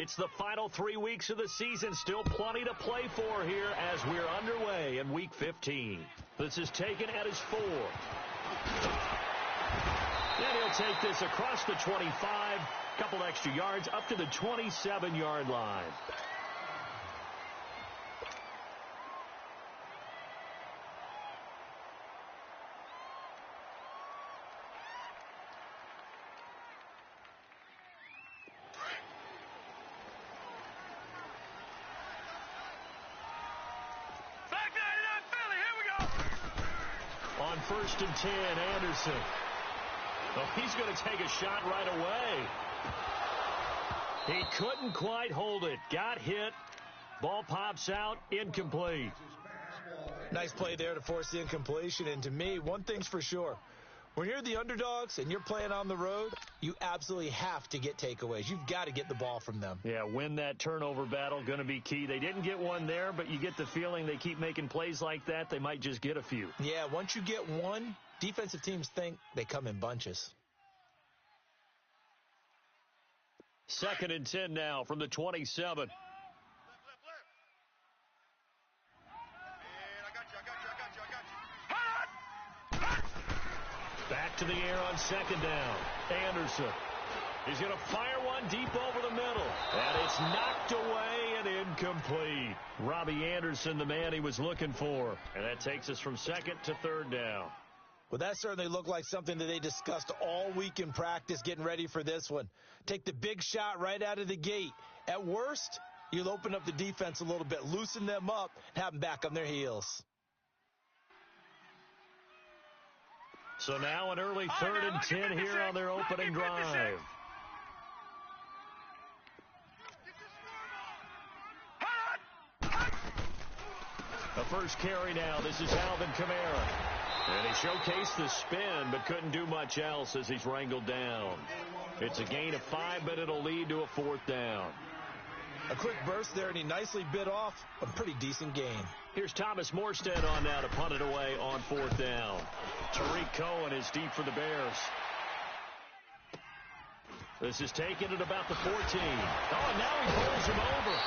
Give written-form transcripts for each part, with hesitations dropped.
It's the final 3 weeks of the season. Still plenty to play for here as we're underway in Week 15. This is taken at his 4. And he'll take this across the 25. Couple extra yards up to the 27-yard line. On 1st and 10, Anderson. Oh, he's going to take a shot right away. He couldn't quite hold it. Got hit. Ball pops out. Incomplete. Nice play there to force the incompletion. And to me, one thing's for sure. When you're the underdogs and you're playing on the road, you absolutely have to get takeaways. You've got to get the ball from them. Yeah, win that turnover battle, going to be key. They didn't get one there, but you get the feeling they keep making plays like that, they might just get a few. Yeah, once you get one, defensive teams think they come in bunches. 2nd and 10 now from the 27. Back to the air on 2nd down. Anderson. He's going to fire one deep over the middle. And it's knocked away and incomplete. Robbie Anderson, the man he was looking for. And that takes us from 2nd to 3rd down. Well, that certainly looked like something that they discussed all week in practice getting ready for this one. Take the big shot right out of the gate. At worst, you'll open up the defense a little bit, loosen them up, and have them back on their heels. So now an early 3rd and 10 here on their opening drive. The first carry now. This is Alvin Kamara. And he showcased the spin, but couldn't do much else as he's wrangled down. It's a gain of 5, but it'll lead to a 4th down. A quick burst there, and he nicely bit off a pretty decent gain. Here's Thomas Morstead on now to punt it away on 4th down. Tariq Cohen is deep for the Bears. This is taken at about the 14. Oh, and now he pulls him over.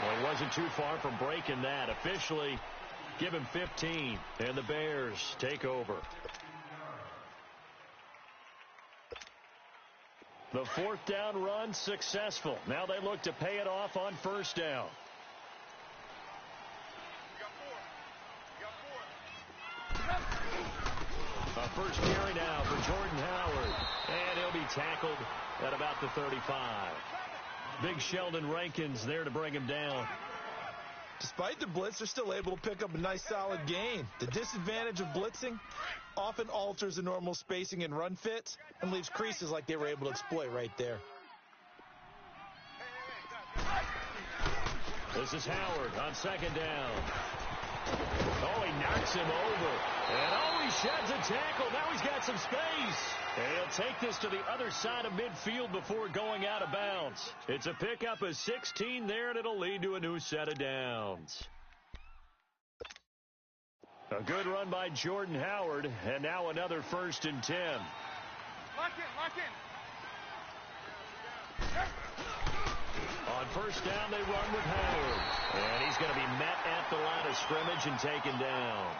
Well, he wasn't too far from breaking that. Officially, give him 15, and the Bears take over. The 4th down run successful. Now they look to pay it off on 1st down. A first carry now for Jordan Howard. And he'll be tackled at about the 35. Big Sheldon Rankins there to bring him down. Despite the blitz, they're still able to pick up a nice solid gain. The disadvantage of blitzing often alters the normal spacing and run fits and leaves creases like they were able to exploit right there. This is Howard on 2nd down. Oh, he knocks him over. And oh, he sheds a tackle. Now he's got some space. And he'll take this to the other side of midfield before going out of bounds. It's a pickup of 16 there, and it'll lead to a new set of downs. A good run by Jordan Howard, and now another 1st and 10. Lock in. On 1st down, they run with Howard. And he's going to be met at the line of scrimmage and taken down.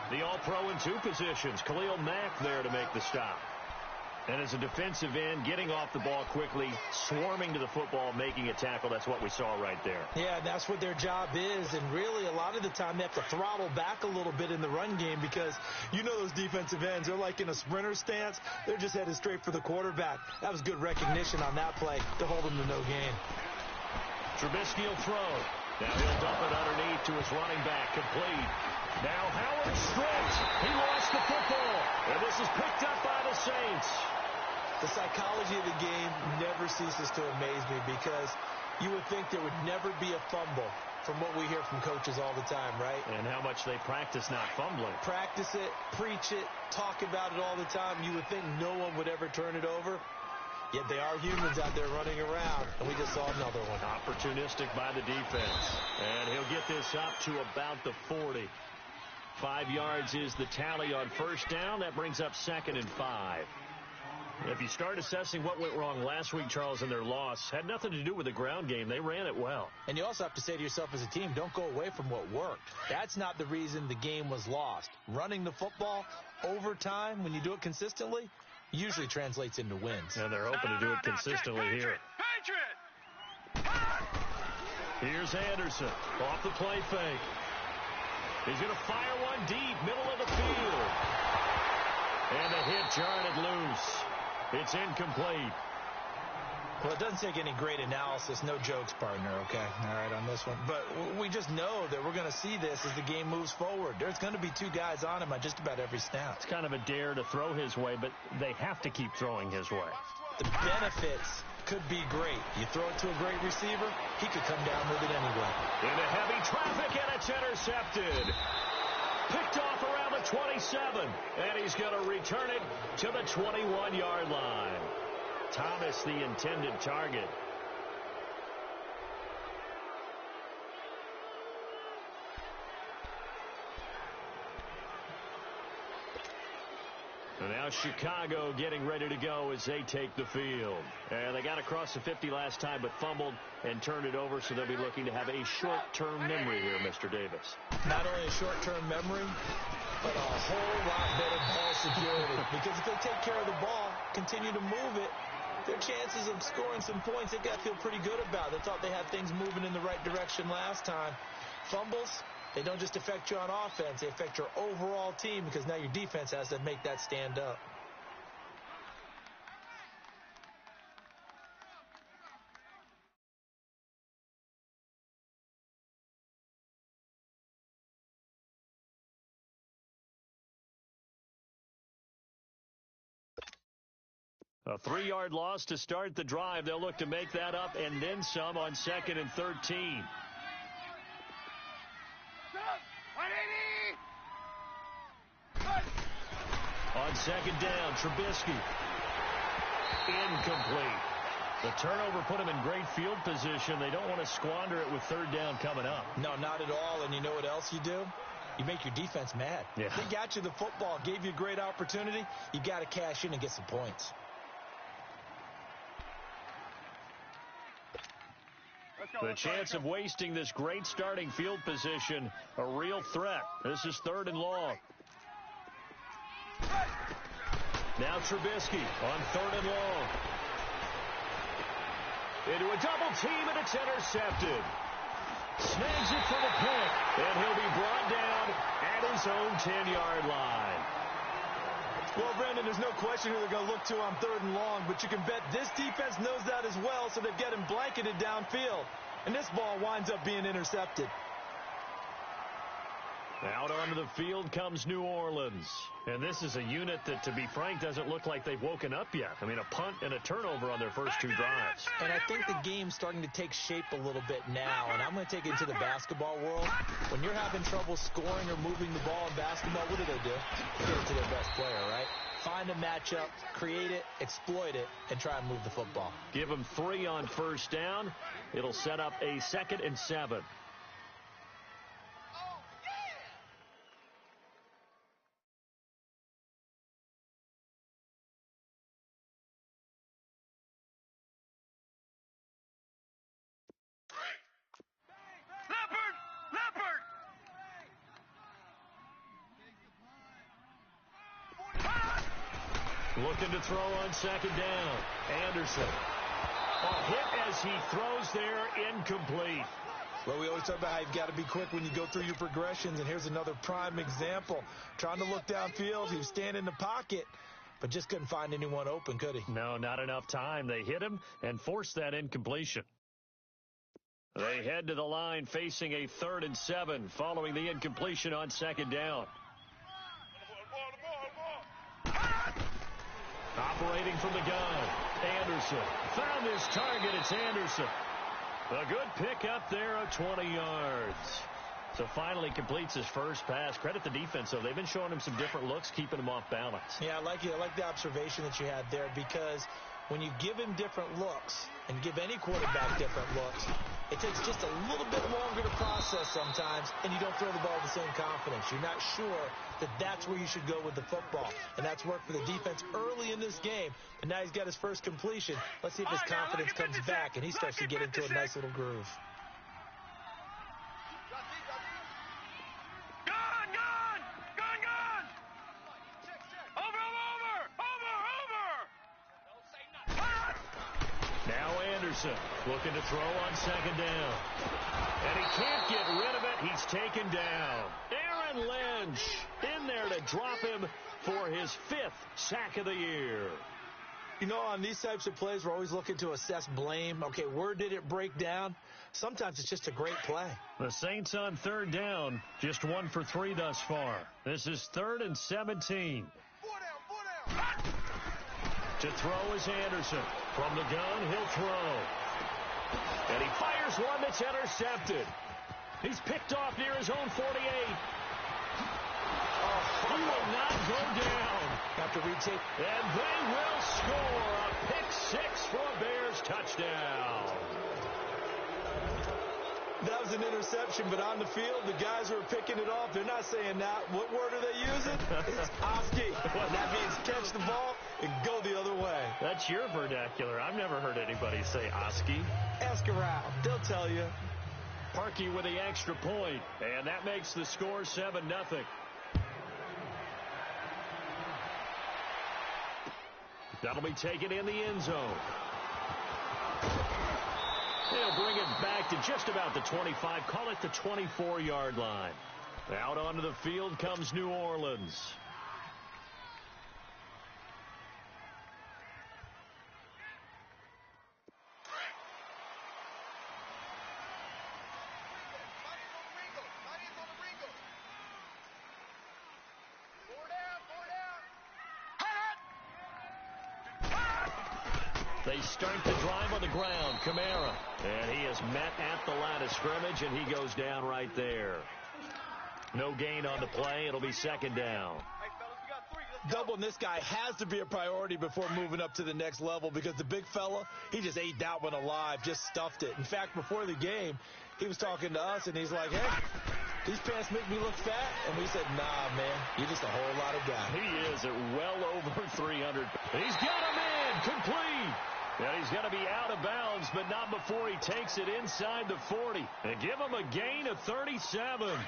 The All-Pro in 2 positions. Khalil Mack there to make the stop. And as a defensive end, getting off the ball quickly, swarming to the football, making a tackle. That's what we saw right there. Yeah, that's what their job is. And really, a lot of the time, they have to throttle back a little bit in the run game because you know those defensive ends, they're like in a sprinter stance. They're just headed straight for the quarterback. That was good recognition on that play to hold them to no gain. Trubisky will throw. Now he'll dump it underneath to his running back. Complete. Now Howard stripped. He lost the football. And this is picked up by the Saints. The psychology of the game never ceases to amaze me because you would think there would never be a fumble from what we hear from coaches all the time, right? And how much they practice not fumbling. Practice it, preach it, talk about it all the time. You would think no one would ever turn it over. Yet they are humans out there running around, and we just saw another one. Opportunistic by the defense. And he'll get this up to about the 40. 5 yards is the tally on 1st down. That brings up 2nd and 5. If you start assessing what went wrong last week, Charles, in their loss, had nothing to do with the ground game. They ran it well. And you also have to say to yourself as a team, don't go away from what worked. That's not the reason the game was lost. Running the football over time, when you do it consistently, usually translates into wins. And they're hoping to do it consistently here. Here's Anderson off the play fake. He's going to fire one deep, middle of the field. And the hit jarred it loose. It's incomplete. Well, it doesn't take any great analysis. No jokes, partner, okay? All right, on this one. But we just know that we're going to see this as the game moves forward. There's going to be two guys on him on just about every snap. It's kind of a dare to throw his way, but they have to keep throwing his way. The benefits could be great. You throw it to a great receiver, he could come down with it anyway. Into heavy traffic, and it's intercepted. Picked off around the 27, and he's going to return it to the 21-yard line. Thomas, the intended target. And now Chicago getting ready to go as they take the field. And they got across the 50 last time, but fumbled and turned it over, so they'll be looking to have a short-term memory here, Mr. Davis. Not only a short-term memory, but a whole lot better ball security. Because if they take care of the ball, continue to move it, their chances of scoring some points, they've got to feel pretty good about. They thought they had things moving in the right direction last time. Fumbles, they don't just affect you on offense, they affect your overall team because now your defense has to make that stand up. A 3-yard loss to start the drive. They'll look to make that up and then some on 2nd and 13. On 2nd down, Trubisky. Incomplete. The turnover put them in great field position. They don't want to squander it with 3rd down coming up. No, not at all. And you know what else you do? You make your defense mad. Yeah. They got you the football, gave you a great opportunity. You got to cash in and get some points. The chance of wasting this great starting field position, a real threat. This is 3rd and long. Now Trubisky on 3rd and long. Into a double team, and it's intercepted. Snags it for the pick, and he'll be brought down at his own 10-yard line. Well, Brandon, there's no question who they're going to look to on 3rd and long, but you can bet this defense knows that as well, so they've got him blanketed downfield. And this ball winds up being intercepted. Out onto the field comes New Orleans. And this is a unit that, to be frank, doesn't look like they've woken up yet. I mean, a punt and a turnover on their first 2 drives. And I think the game's starting to take shape a little bit now. And I'm going to take it into the basketball world. When you're having trouble scoring or moving the ball in basketball, what do? Give it to their best player, right? Find a matchup, create it, exploit it, and try and move the football. Give them 3 on 1st down. It'll set up a 2nd and 7. Looking to throw on 2nd down. Anderson. A hit as he throws there, incomplete. Well, we always talk about how you've got to be quick when you go through your progressions, and here's another prime example. Trying to look downfield, he was standing in the pocket, but just couldn't find anyone open, could he? No, not enough time. They hit him and forced that incompletion. They head to the line facing a 3rd and 7 following the incompletion on 2nd down. Operating from the gun, Anderson found his target. It's Anderson. A good pickup there of 20 yards. So finally completes his first pass. Credit the defense, though. They've been showing him some different looks, keeping him off balance. Yeah, I like it. I like the observation that you had there because when you give him different looks and give any quarterback different looks, it takes just a little bit longer to process sometimes, and you don't throw the ball with the same confidence. You're not sure that that's where you should go with the football. And that's worked for the defense early in this game. And now he's got his first completion. Let's see if his confidence comes back and he starts to get into a nice little groove. Looking to throw on second down. And he can't get rid of it. He's taken down. Aaron Lynch in there to drop him for his 5th sack of the year. You know, on these types of plays, we're always looking to assess blame. Okay, where did it break down? Sometimes it's just a great play. The Saints on third down, just 1 for 3 thus far. This is 3rd and 17. To throw is Anderson. From the gun, he'll throw. And he fires one that's intercepted. He's picked off near his own 48. He will not go down. After retake. And they will score a pick 6 for a Bears touchdown. That was an interception, but on the field, the guys who are picking it off, they're not saying that. What word are they using? It's Oski. That means catch the ball and go the other way. That's your vernacular. I've never heard anybody say Oski. Ask around. They'll tell you. Parkey with the extra point, and that makes the score 7-0. That'll be taken in the end zone. They'll bring it back to just about the 25. Call it the 24-yard line. Out onto the field comes New Orleans. They start the drive on the ground. Kamara. And he is met at the line of scrimmage, and he goes down right there. No gain on the play. It'll be second down. Doubling this guy has to be a priority before moving up to the next level because the big fella, he just ate that one alive, just stuffed it. In fact, before the game, he was talking to us, and he's like, hey, these pants make me look fat. And we said, nah, man, you're just a whole lot of guy. He is at well over 300. He's got him in. Complete. And he's going to be out of bounds, but not before he takes it inside the 40. And give him a gain of 37.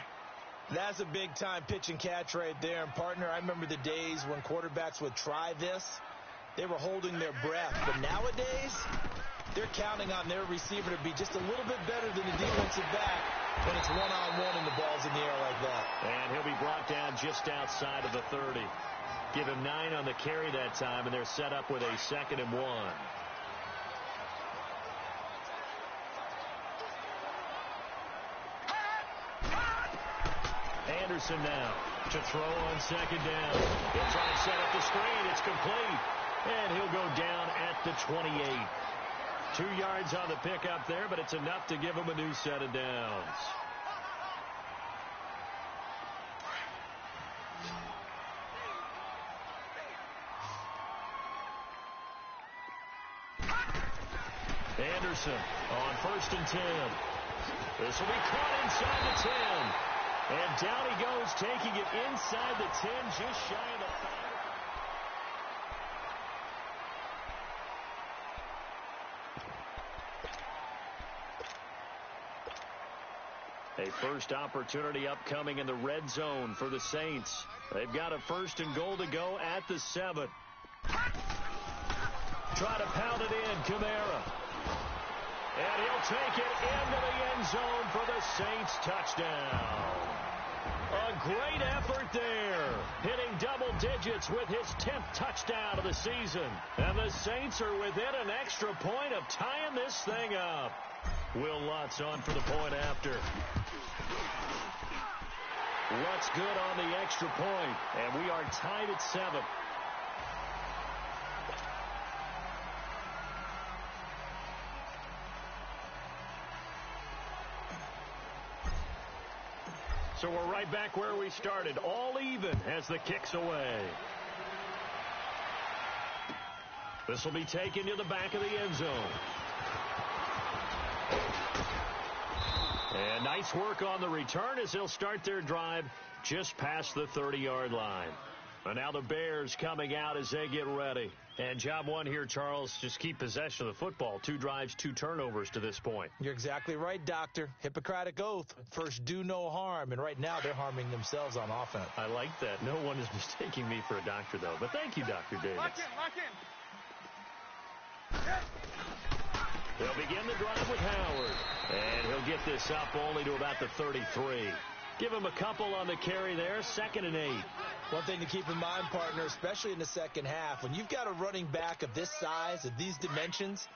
That's a big-time pitch and catch right there. And, partner, I remember the days when quarterbacks would try this. They were holding their breath. But nowadays, they're counting on their receiver to be just a little bit better than the defensive back when it's one-on-one and the ball's in the air like that. And he'll be brought down just outside of the 30. Give him 9 on the carry that time, and they're set up with a 2nd and 1. Anderson now to throw on second down. He'll try to set up the screen. It's complete. And he'll go down at the 28. 2 yards on the pickup there, but it's enough to give him a new set of downs. Anderson on 1st and 10. This will be caught inside the 10. And down he goes, taking it inside the 10, just shy of the 5. A first opportunity upcoming in the red zone for the Saints. They've got a 1st and goal to go at the 7. Try to pound it in, Kamara. And he'll take it into the end zone for the Saints touchdown. A great effort there, hitting double digits with his 10th touchdown of the season. And the Saints are within an extra point of tying this thing up. Will Lutz on for the point after. Lutz good on the extra point, and we are tied at 7. So we're right back where we started, all even as the kick's away. This will be taken to the back of the end zone. And nice work on the return as they'll start their drive just past the 30-yard line. And now the Bears coming out as they get ready. And job one here, Charles, just keep possession of the football. 2 drives, 2 turnovers to this point. You're exactly right, Doctor. Hippocratic oath. First, do no harm. And right now, they're harming themselves on offense. I like that. No one is mistaking me for a doctor, though. But thank you, Dr. Davis. Lock in. They'll begin the drive with Howard. And he'll get this up only to about the 33. Give him a couple on the carry there. 2nd and 8. One thing to keep in mind, partner, especially in the second half, when you've got a running back of this size, of these dimensions,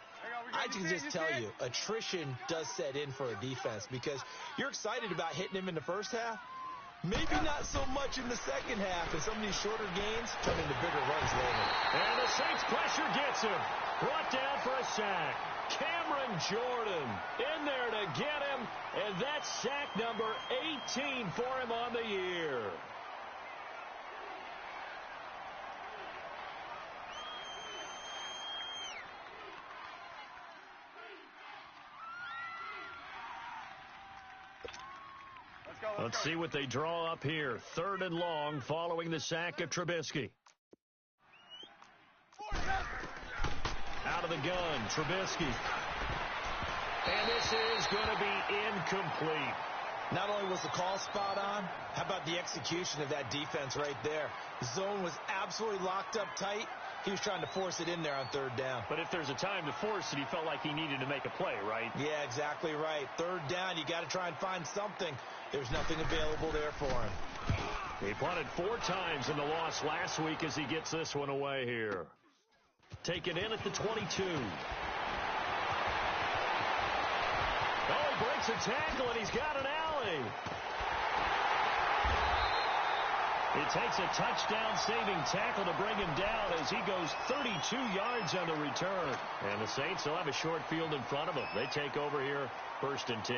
I can just tell you, attrition does set in for a defense because you're excited about hitting him in the first half. Maybe not so much in the second half, and some of these shorter gains turn into bigger runs later. And the Saints pressure gets him. Brought down for a sack. Cameron Jordan in there to get him, and that's sack number 18 for him on the year. Let's see what they draw up here. 3rd and long following the sack of Trubisky. Out of the gun, Trubisky. And this is going to be incomplete. Not only was the call spot on, how about the execution of that defense right there? The zone was absolutely locked up tight. He was trying to force it in there on 3rd down. But if there's a time to force it, he felt like he needed to make a play, right? Yeah, exactly right. 3rd down, you got to try and find something. There's nothing available there for him. He punted 4 times in the loss last week as he gets this one away here. Taken in at the 22. Oh, he breaks a tackle, and he's got an alley. It takes a touchdown-saving tackle to bring him down as he goes 32 yards on the return. And the Saints will have a short field in front of them. They take over here, 1st and 10.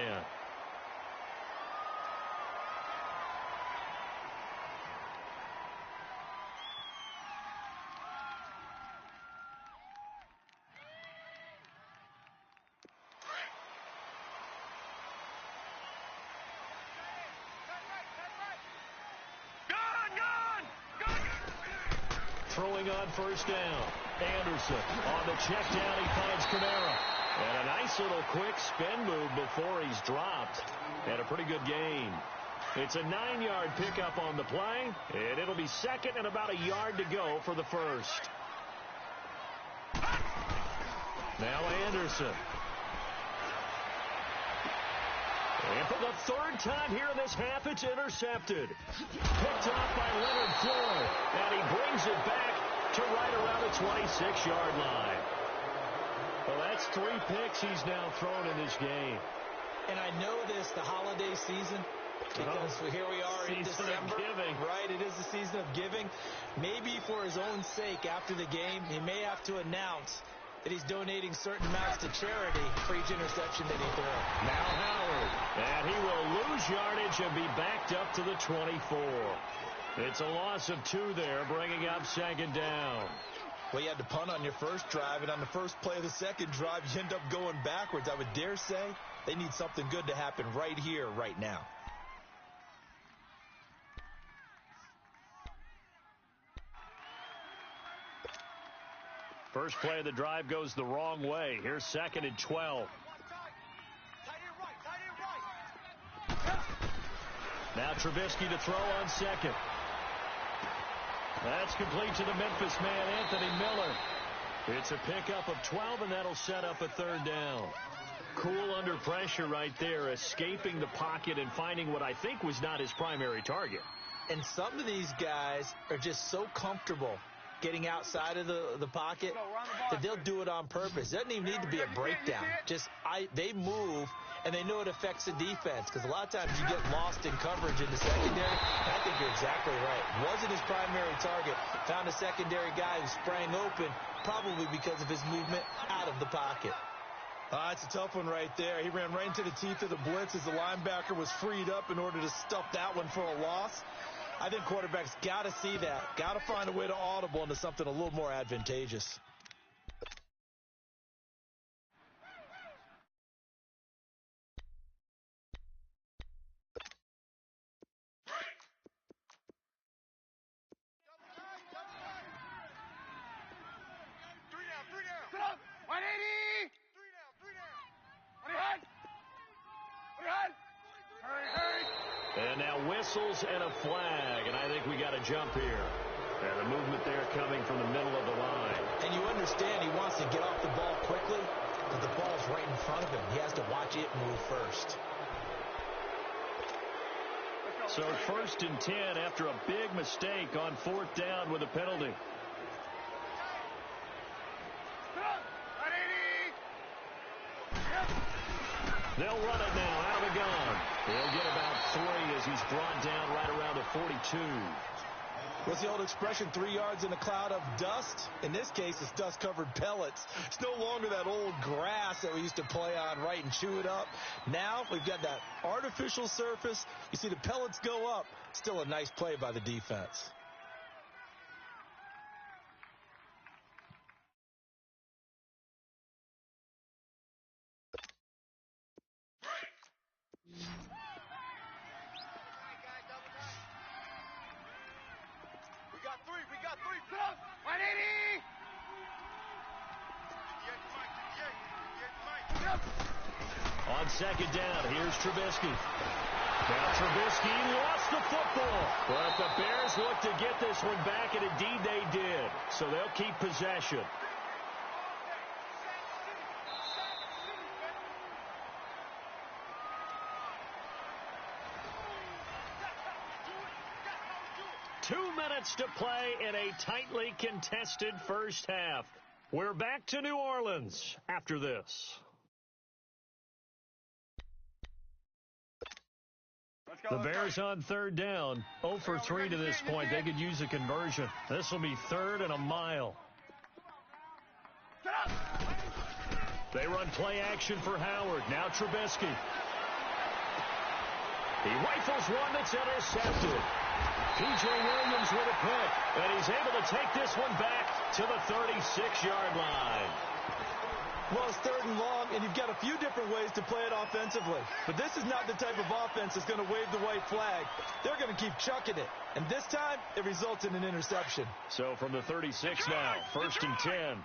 Throwing on 1st down. Anderson on the check down. He finds Kamara. And a nice little quick spin move before he's dropped. And a pretty good gain. It's a 9-yard pickup on the play. And it'll be 2nd and about a yard to go for the 1st. Now Anderson. And for the 3rd time here in this half, it's intercepted. Picked off by Leonard Floyd. And he brings it back to right around the 26-yard line. Well, that's 3 picks he's now thrown in this game. And I know this, the holiday season, because here we are in December. Right, it is the season of giving. Maybe for his own sake, after the game, he may have to announce that he's donating certain amounts to charity for each interception that he throws. Now Howard, and he will lose yardage and be backed up to the 24. It's a loss of 2 there, bringing up 2nd down. Well, you had to punt on your first drive, and on the first play of the second drive, you end up going backwards. I would dare say they need something good to happen right here, right now. First play of the drive goes the wrong way. Here's 2nd and 12. Now Trubisky to throw on 2nd. That's complete to the Memphis man, Anthony Miller. It's a pickup of 12, and that'll set up a 3rd down. Cool under pressure right there, escaping the pocket and finding what I think was not his primary target. And some of these guys are just so comfortable getting outside of the pocket that they'll do it on purpose. It doesn't even need to be a breakdown. They move, and they know it affects the defense, because a lot of times you get lost in coverage in the secondary. And I think you're exactly right. Wasn't his primary target. Found a secondary guy who sprang open, probably because of his movement out of the pocket. It's a tough one right there. He ran right into the teeth of the blitz as the linebacker was freed up in order to stuff that one for a loss. I think quarterbacks got to see that. Got to find a way to audible into something a little more advantageous. And now whistles and a flag, and I think we got a jump here. And the movement there coming from the middle of the line. And you understand he wants to get off the ball quickly, but the ball's right in front of him. He has to watch it move first. So 1st and 10 after a big mistake on 4th down with a penalty. They'll run it now out of the gun. He'll get about 3 as he's brought down right around the 42. What's the old expression, 3 yards in a cloud of dust? In this case, it's dust-covered pellets. It's no longer that old grass that we used to play on, right, and chew it up. Now we've got that artificial surface. You see the pellets go up. Still a nice play by the defense. We got three. 180. On 2nd down, here's Trubisky. Now Trubisky lost the football, but the Bears look to get this one back, and indeed they did. So they'll keep possession. Two minutes to play in a tightly contested first half. We're back to New Orleans after this. The Bears on 3rd down. 0 for 3 to this point. They could use a conversion. This will be 3rd and a mile. They run play action for Howard. Now Trubisky. He rifles one that's intercepted. P.J. Williams with a pick, and he's able to take this one back to the 36-yard line. Well, it's 3rd and long, and you've got a few different ways to play it offensively. But this is not the type of offense that's going to wave the white flag. They're going to keep chucking it. And this time, it results in an interception. So from the 36 now, 1st and 10.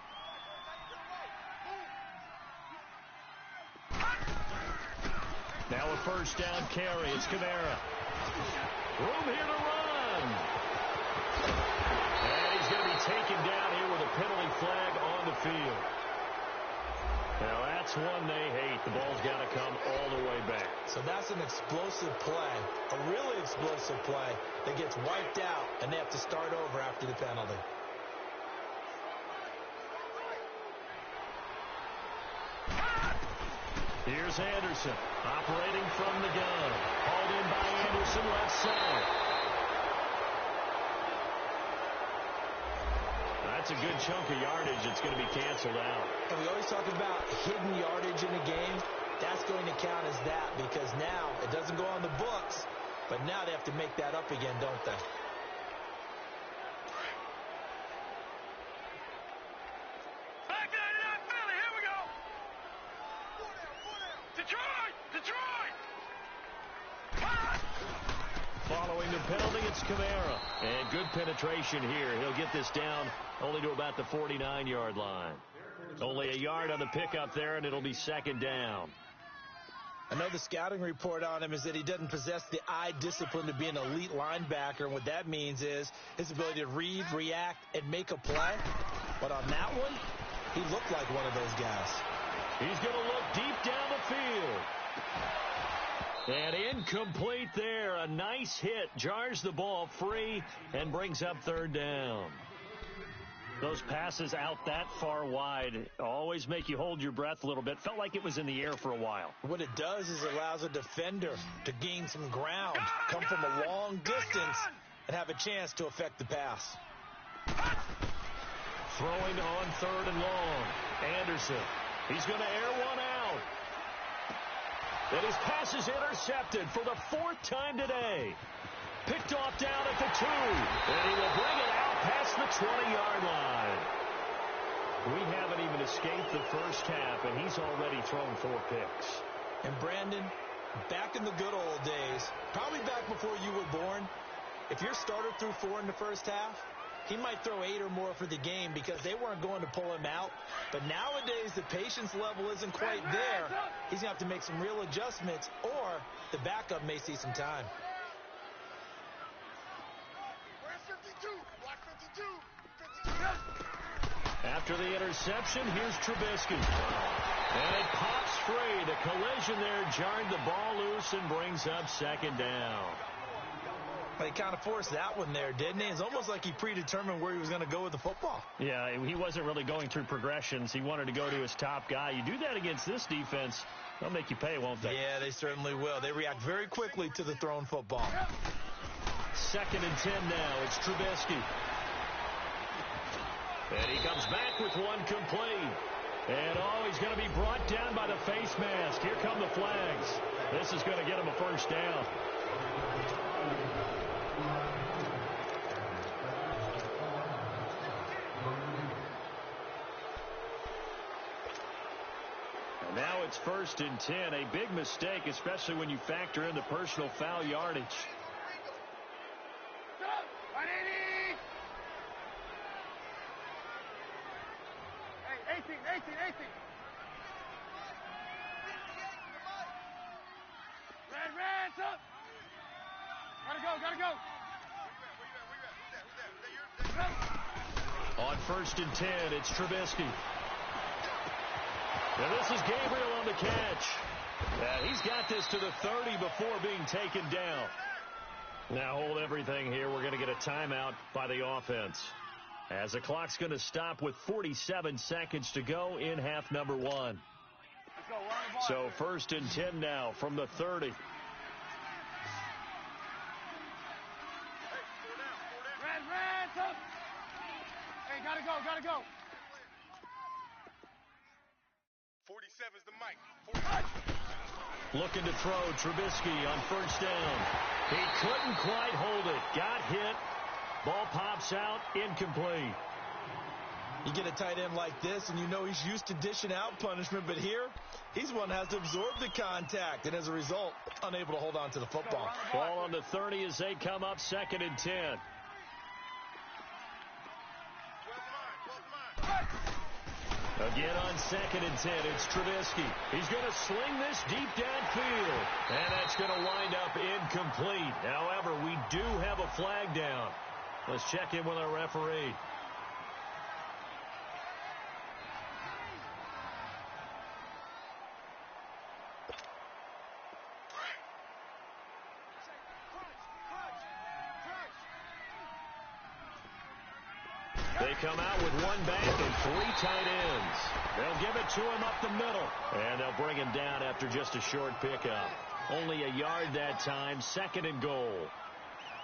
Now a 1st down carry. It's Kamara. Room here to run. And he's going to be taken down here with a penalty flag on the field. Now that's one they hate. The ball's got to come all the way back. So that's an explosive play, a really explosive play that gets wiped out, and they have to start over after the penalty. Here's Anderson, operating from the gun. Hauled in by Anderson, left side. That's a good chunk of yardage that's going to be canceled out. And we always talk about hidden yardage in the game. That's going to count as that because now it doesn't go on the books, but now they have to make that up again, don't they? Following the penalty, it's Kamara. And good penetration here. He'll get this down only to about the 49-yard line. Only a yard on the pickup there, and it'll be 2nd down. I know the scouting report on him is that he doesn't possess the eye discipline to be an elite linebacker. And what that means is his ability to read, react, and make a play. But on that one, he looked like one of those guys. He's going to look deep down the field. And incomplete there. A nice hit. Jars the ball free and brings up 3rd down. Those passes out that far wide always make you hold your breath a little bit. Felt like it was in the air for a while. What it does is it allows a defender to gain some ground, come from a long distance, and have a chance to affect the pass. Throwing on 3rd and long. Anderson. He's going to air one out. And his pass is intercepted for the 4th time today. Picked off down at the 2. And he will bring it out past the 20-yard line. We haven't even escaped the first half, and he's already thrown 4 picks. And Brandon, back in the good old days, probably back before you were born, if your starter threw 4 in the first half, he might throw 8 or more for the game because they weren't going to pull him out. But nowadays, the patience level isn't quite there. He's going to have to make some real adjustments, or the backup may see some time. After the interception, here's Trubisky. And it pops free. The collision there jarred the ball loose and brings up second down. He kind of forced that one there, didn't he? It's almost like he predetermined where he was going to go with the football. Yeah, he wasn't really going through progressions. He wanted to go to his top guy. You do that against this defense, they'll make you pay, won't they? Yeah, they certainly will. They react very quickly to the thrown football. 2nd and 10 now. It's Trubisky. And he comes back with one complete. And, he's going to be brought down by the face mask. Here come the flags. This is going to get him a first down. And now it's 1st and 10. A big mistake, especially when you factor in the personal foul yardage. Hey, 18. Red, up. Gotta go. On 1st and 10, it's Trubisky. And this is Gabriel on the catch. He's got this to the 30 before being taken down. Now hold everything here. We're going to get a timeout by the offense, as the clock's going to stop with 47 seconds to go in half number 1. So 1st and 10 now from the 30. Red, up. Hey, gotta go. 47's the mic. Looking to throw, Trubisky on 1st down. He couldn't quite hold it. Got hit. Ball pops out, incomplete. You get a tight end like this, and you know he's used to dishing out punishment, but here, he's one that has to absorb the contact, and as a result, unable to hold on to the football. Ball on the 30 as they come up 2nd and 10. Again on 2nd and 10, it's Trubisky. He's going to sling this deep downfield, and that's going to wind up incomplete. However, we do have a flag down. Let's check in with our referee. They come out with one back and 3 tight ends. They'll give it to him up the middle, and they'll bring him down after just a short pickup. Only a yard that time, 2nd and goal.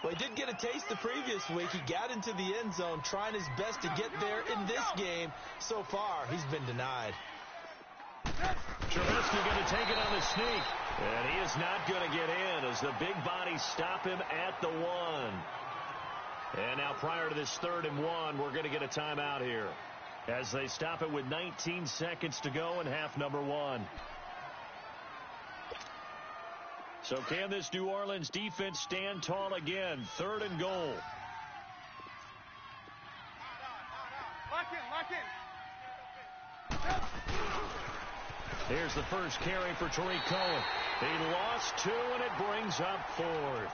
Well, he did get a taste the previous week. He got into the end zone trying his best to get there in this game. So far, he's been denied. Trubisky going to take it on the sneak, and he is not going to get in as the big bodies stop him at the 1. And now prior to this 3rd and 1, we're going to get a timeout here as they stop it with 19 seconds to go in half number 1. So can this New Orleans defense stand tall again? 3rd and goal. Lock in. Here's the first carry for Tariq Cohen. He lost 2, and it brings up 4th.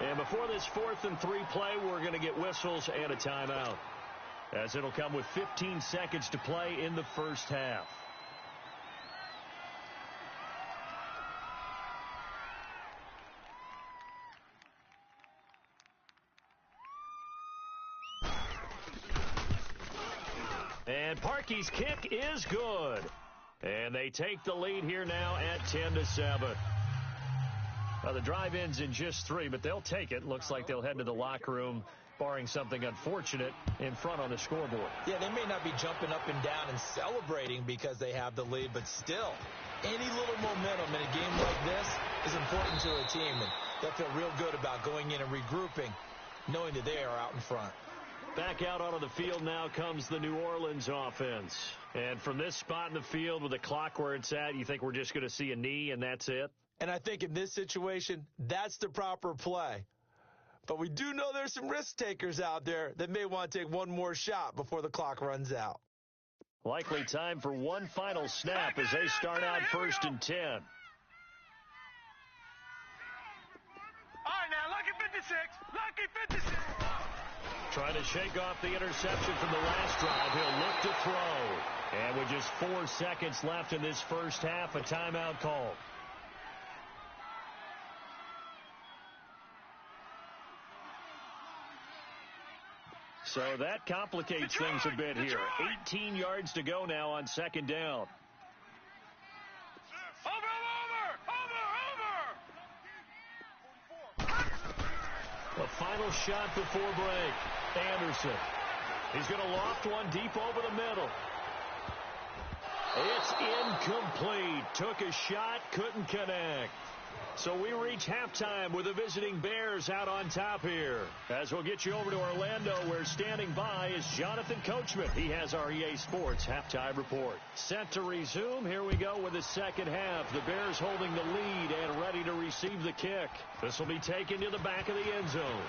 And before this 4th and 3 play, we're going to get whistles and a timeout, as it'll come with 15 seconds to play in the first half. And Parkey's kick is good. And they take the lead here now at 10-7. Well, the drive ends in just 3, but they'll take it. Looks like they'll head to the locker room, barring something unfortunate, in front on the scoreboard. Yeah, they may not be jumping up and down and celebrating because they have the lead, but still, any little momentum in a game like this is important to a team, and they'll feel real good about going in and regrouping, knowing that they are out in front. Back out onto the field now comes the New Orleans offense. And from this spot in the field with the clock where it's at, you think we're just going to see a knee and that's it? And I think in this situation, that's the proper play. But we do know there's some risk takers out there that may want to take one more shot before the clock runs out. Likely time for one final snap as they start out 1st and 10. All right, now, lucky 56. Lucky 56. Trying to shake off the interception from the last drive. He'll look to throw. And with just 4 seconds left in this first half, a timeout call. So that complicates things a bit here. 18 yards to go now on second down. The final shot before break. Anderson. He's going to loft one deep over the middle. It's incomplete. Took a shot, couldn't connect. So we reach halftime with the visiting Bears out on top here. As we'll get you over to Orlando, where standing by is Jonathan Coachman. He has our EA Sports halftime report. Set to resume. Here we go with the second half. The Bears holding the lead and ready to receive the kick. This will be taken to the back of the end zone.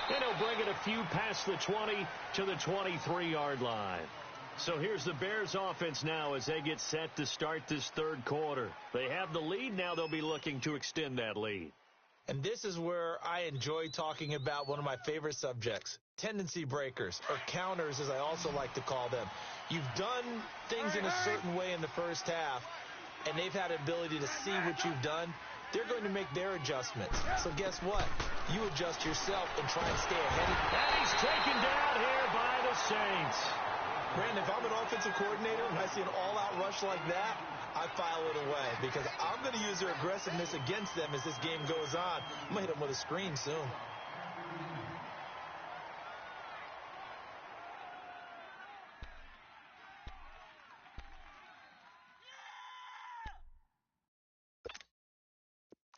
And he'll bring it a few past the 20 to the 23-yard line. So here's the Bears offense now as they get set to start this third quarter. They have the lead. Now they'll be looking to extend that lead. And this is where I enjoy talking about one of my favorite subjects, tendency breakers, or counters as I also like to call them. You've done things in a certain way in the first half, and they've had the ability to see what you've done. They're going to make their adjustments. So guess what? You adjust yourself and try and stay ahead. And he's taken down here by the Saints. Brandon, if I'm an offensive coordinator and I see an all-out rush like that, I file it away because I'm going to use their aggressiveness against them as this game goes on. I'm going to hit them with a screen soon.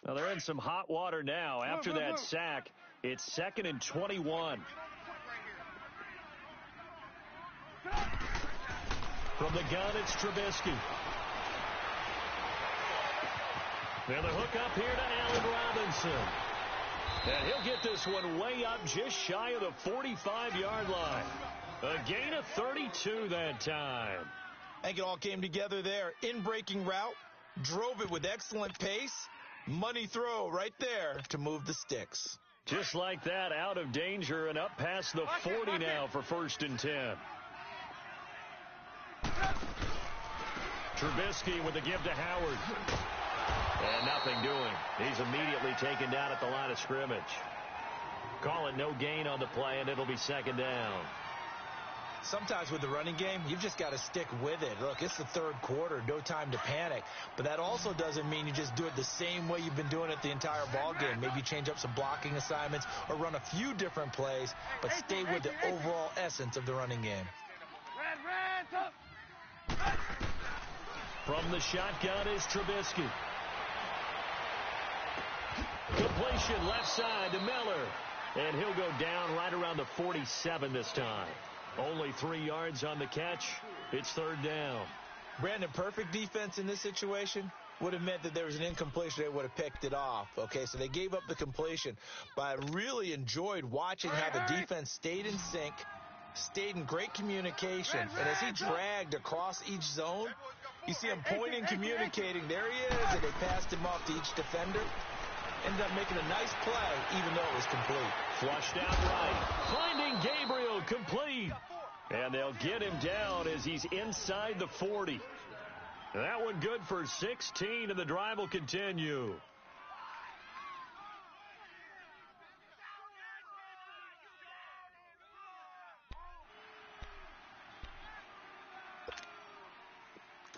Well, they're in some hot water now. After that sack, it's 2nd and 21. From the gun, it's Trubisky. Now the hook up here to Allen Robinson. And he'll get this one way up just shy of the 45-yard line. A gain of 32 that time. I think it all came together there. In-breaking route, drove it with excellent pace. Money throw right there to move the sticks. Just like that, out of danger and up past the 40 now for 1st and 10. Trubisky with the give to Howard. And nothing doing. He's immediately taken down at the line of scrimmage. Call it no gain on the play, and it'll be 2nd down. Sometimes with the running game, you've just got to stick with it. Look, it's the third quarter, no time to panic. But that also doesn't mean you just do it the same way you've been doing it the entire ball game. Maybe change up some blocking assignments or run a few different plays, but stay with the overall essence of the running game. From the shotgun is Trubisky. Completion left side to Miller. And he'll go down right around the 47 this time. Only 3 yards on the catch. It's 3rd down. Brandon, perfect defense in this situation would have meant that there was an incompletion. They would have picked it off. Okay, so they gave up the completion. But I really enjoyed watching how the defense stayed in sync, stayed in great communication. And as he dragged across each zone, you see him pointing, communicating. There he is, and they passed him off to each defender. Ended up making a nice play, even though it was complete. Flushed out right. Finding Gabriel complete. And they'll get him down as he's inside the 40. That one good for 16, and the drive will continue.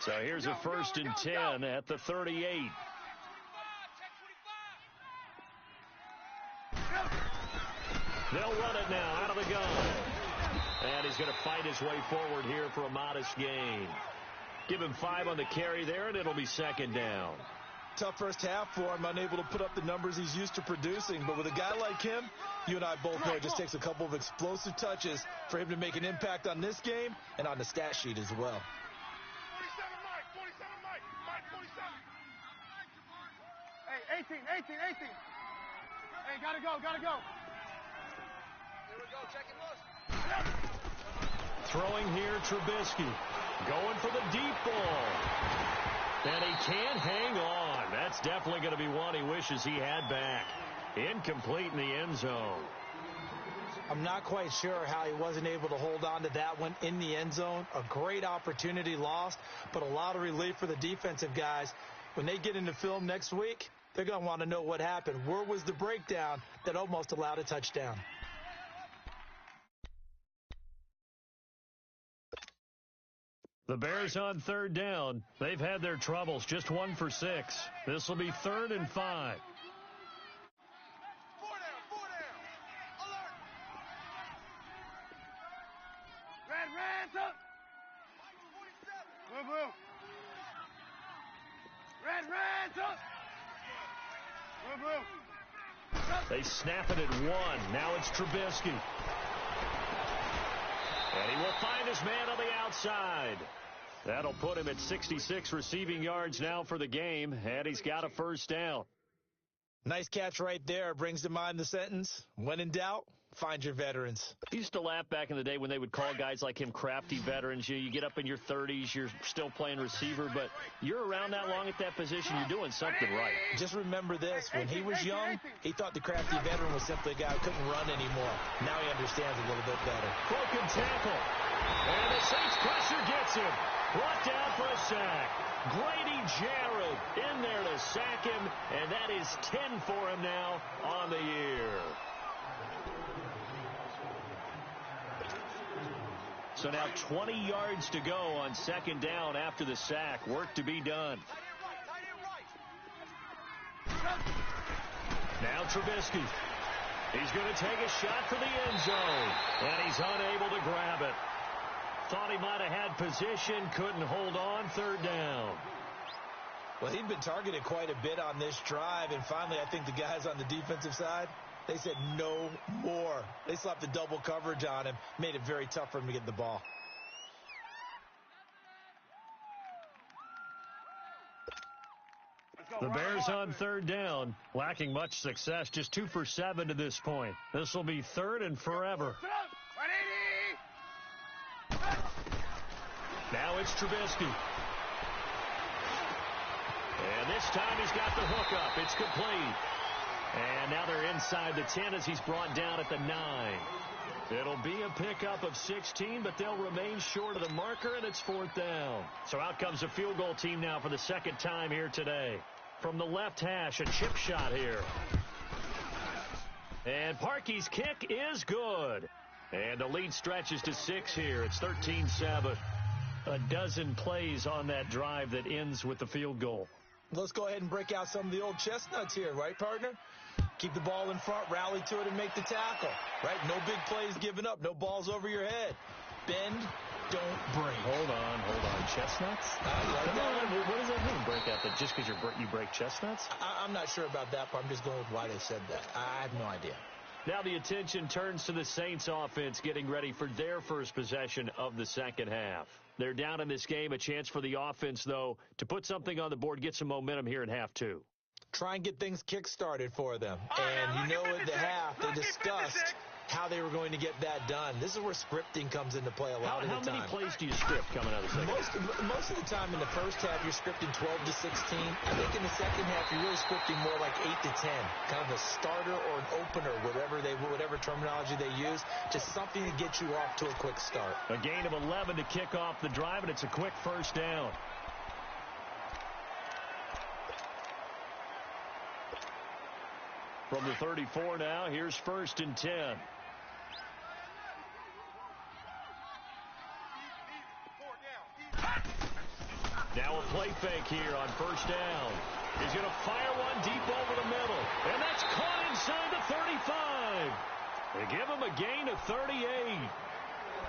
So here's a 1st and 10 at the 38. They'll run it now out of the gun. And he's going to fight his way forward here for a modest gain. Give him 5 on the carry there, and it'll be 2nd down. Tough first half for him, unable to put up the numbers he's used to producing. But with a guy like him, you and I both know it just takes a couple of explosive touches for him to make an impact on this game and on the stat sheet as well. 47 Mike. Mike, 47. Hey, 18. Hey, gotta go. Here we go, check it loose. Throwing here, Trubisky. Going for the deep ball. And he can't hang on. That's definitely going to be one he wishes he had back. Incomplete in the end zone. I'm not quite sure how he wasn't able to hold on to that one in the end zone. A great opportunity lost, but a lot of relief for the defensive guys. When they get into film next week, they're going to want to know what happened. Where was the breakdown that almost allowed a touchdown? The Bears on third down. They've had their troubles. Just 1 for 6. This will be 3rd and 5. Red up. Blue, blue. Red up. Blue, blue. They snap it at 1. Now it's Trubisky. And he will find his man on the outside. That'll put him at 66 receiving yards now for the game, and he's got a first down. Nice catch right there. Brings to mind the sentence, when in doubt, find your veterans. I used to laugh back in the day when they would call guys like him crafty veterans. You get up in your 30s, you're still playing receiver, but you're around that long at that position, you're doing something right. Just remember this. When he was young, he thought the crafty veteran was simply a guy who couldn't run anymore. Now he understands a little bit better. Broken tackle. And the Saints pressure gets him. Brought down for a sack. Grady Jarrett in there to sack him, and that is 10 for him now on the year. So now 20 yards to go on 2nd down after the sack. Work to be done. Now Trubisky. He's going to take a shot for the end zone, and he's unable to grab it. Thought he might have had position, couldn't hold on. 3rd down. Well, he'd been targeted quite a bit on this drive, and finally I think the guys on the defensive side, they said no more. They slapped the double coverage on him, made it very tough for him to get the ball. The Bears on 3rd down, lacking much success, just 2 for 7 to this point. This will be 3rd and forever. Now it's Trubisky. And this time he's got the hook up. It's complete. And now they're inside the 10 as he's brought down at the 9. It'll be a pickup of 16, but they'll remain short of the marker, and it's 4th down. So out comes a field goal team now for the 2nd time here today. From the left hash, a chip shot here. And Parkey's kick is good. And the lead stretches to 6 here. It's 13-7. A dozen plays on that drive that ends with the field goal. Let's go ahead and break out some of the old chestnuts here, right, partner? Keep the ball in front, rally to it, and make the tackle, right? No big plays given up, no balls over your head. Bend, don't break. Hold on. Chestnuts? What does that mean, break out? That just because you break chestnuts? I'm not sure about that, but I'm just going with why they said that. I have no idea. Now the attention turns to the Saints offense getting ready for their first possession of the 2nd half. They're down in this game. A chance for the offense, though, to put something on the board, get some momentum here in half 2. Try and get things kick-started for them. And you know at the half, they discussed how they were going to get that done. This is where scripting comes into play a lot of the time. How many plays do you script coming out of the 2nd half? Most of the time in the first half, you're scripting 12 to 16. I think in the 2nd half, you're really scripting more like 8 to 10. Kind of a starter or an opener, whatever terminology they use. Just something to get you off to a quick start. A gain of 11 to kick off the drive, and it's a quick first down. From the 34 now, here's 1st and 10. Now a play fake here on 1st down. He's going to fire one deep over the middle. And that's caught inside the 35. They give him a gain of 38.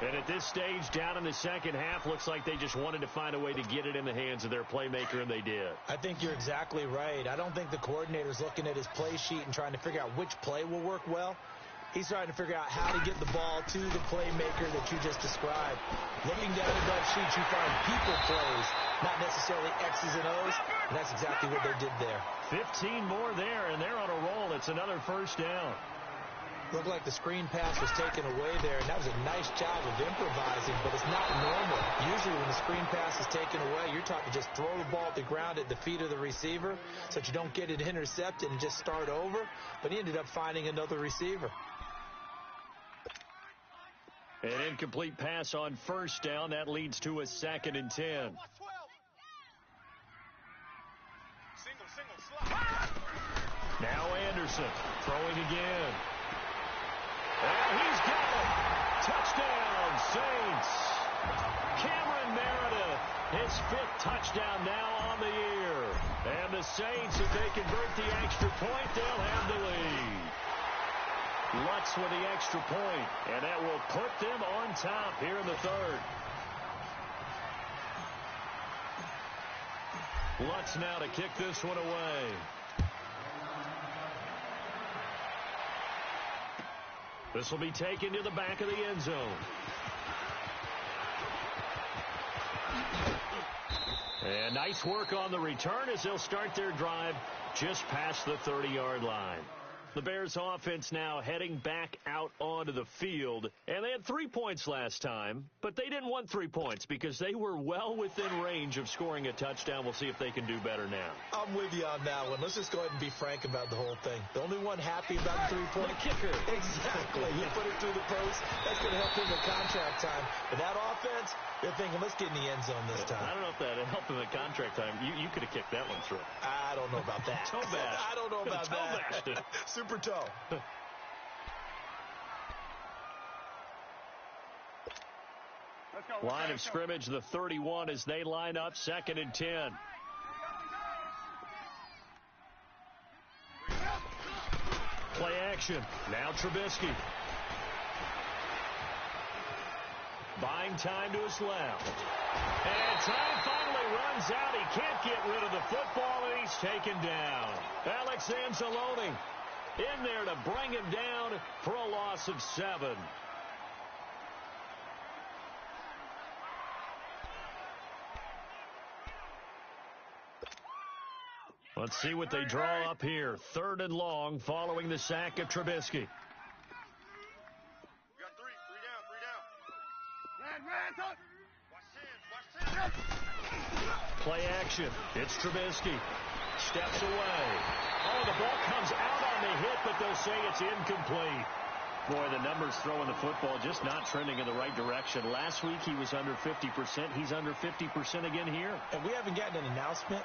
And at this stage, down in the 2nd half, looks like they just wanted to find a way to get it in the hands of their playmaker, and they did. I think you're exactly right. I don't think the coordinator's looking at his play sheet and trying to figure out which play will work well. He's trying to figure out how to get the ball to the playmaker that you just described. Looking down at that sheet, you find people plays, not necessarily X's and O's, and that's exactly what they did there. 15 more there, and they're on a roll. It's another first down. Looked like the screen pass was taken away there, and that was a nice job of improvising, but it's not normal. Usually when the screen pass is taken away, you're taught to just throw the ball at the ground at the feet of the receiver so that you don't get it intercepted and just start over, but he ended up finding another receiver. An incomplete pass on first down. That leads to a 2nd and 10. Now Anderson throwing again. And he's got it. Touchdown, Saints. Cameron Meredith, his 5th touchdown now on the year. And the Saints, if they convert the extra point, they'll have the lead. Lutz with the extra point, and that will put them on top here in the 3rd. Lutz now to kick this one away. This will be taken to the back of the end zone. And nice work on the return as they'll start their drive just past the 30-yard line. The Bears offense now heading back out onto the field. And they had 3 points last time, but they didn't want 3 points because they were well within range of scoring a touchdown. We'll see if they can do better now. I'm with you on that one. Let's just go ahead and be frank about the whole thing. The only one happy about the 3-point kicker. Exactly. He put it through the post. That's going to help him at contract time. But that offense, they're thinking, let's get in the end zone this time. I don't know if that helped him at contract time. You could have kicked that one through. I don't know about that. Toe bash. I don't know about that. Bashed it. Super toe. Line of scrimmage, the 31 as they line up, 2nd and 10. Play action. Now Trubisky. Buying time to his left. And time finally runs out. He can't get rid of the football, and he's taken down. Alex Anzalone in there to bring him down for a loss of 7. Let's see what they draw up here. 3rd and long following the sack of Trubisky. Play action. It's Trubisky. Steps away. Oh, the ball comes out on the hit, but they'll say it's incomplete. Boy, the numbers throwing the football just not trending in the right direction. Last week he was under 50%. He's under 50% again here. And we haven't gotten an announcement,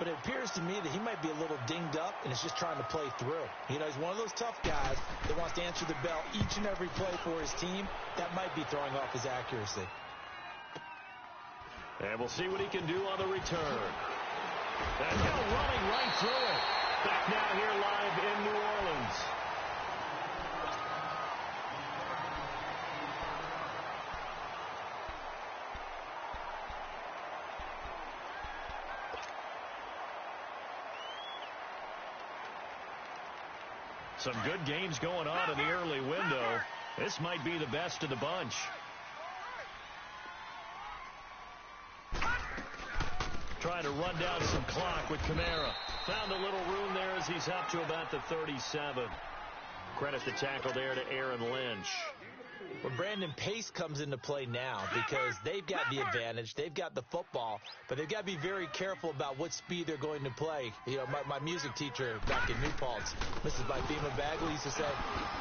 but it appears to me that he might be a little dinged up and is just trying to play through. You know, he's one of those tough guys that wants to answer the bell each and every play for his team. That might be throwing off his accuracy. And we'll see what he can do on the return. And Hill running right through it. Back now here live in New Orleans. Some good games going on in the early window. This might be the best of the bunch. Trying to run down some clock with Kamara. Found a little room there as he's up to about the 37. Credit the tackle there to Aaron Lynch. Well, Brandon, pace comes into play now because they've got the advantage. They've got the football, but they've got to be very careful about what speed they're going to play. You know, my music teacher back in New Paltz, Mrs. Bifema Bagley, used to say,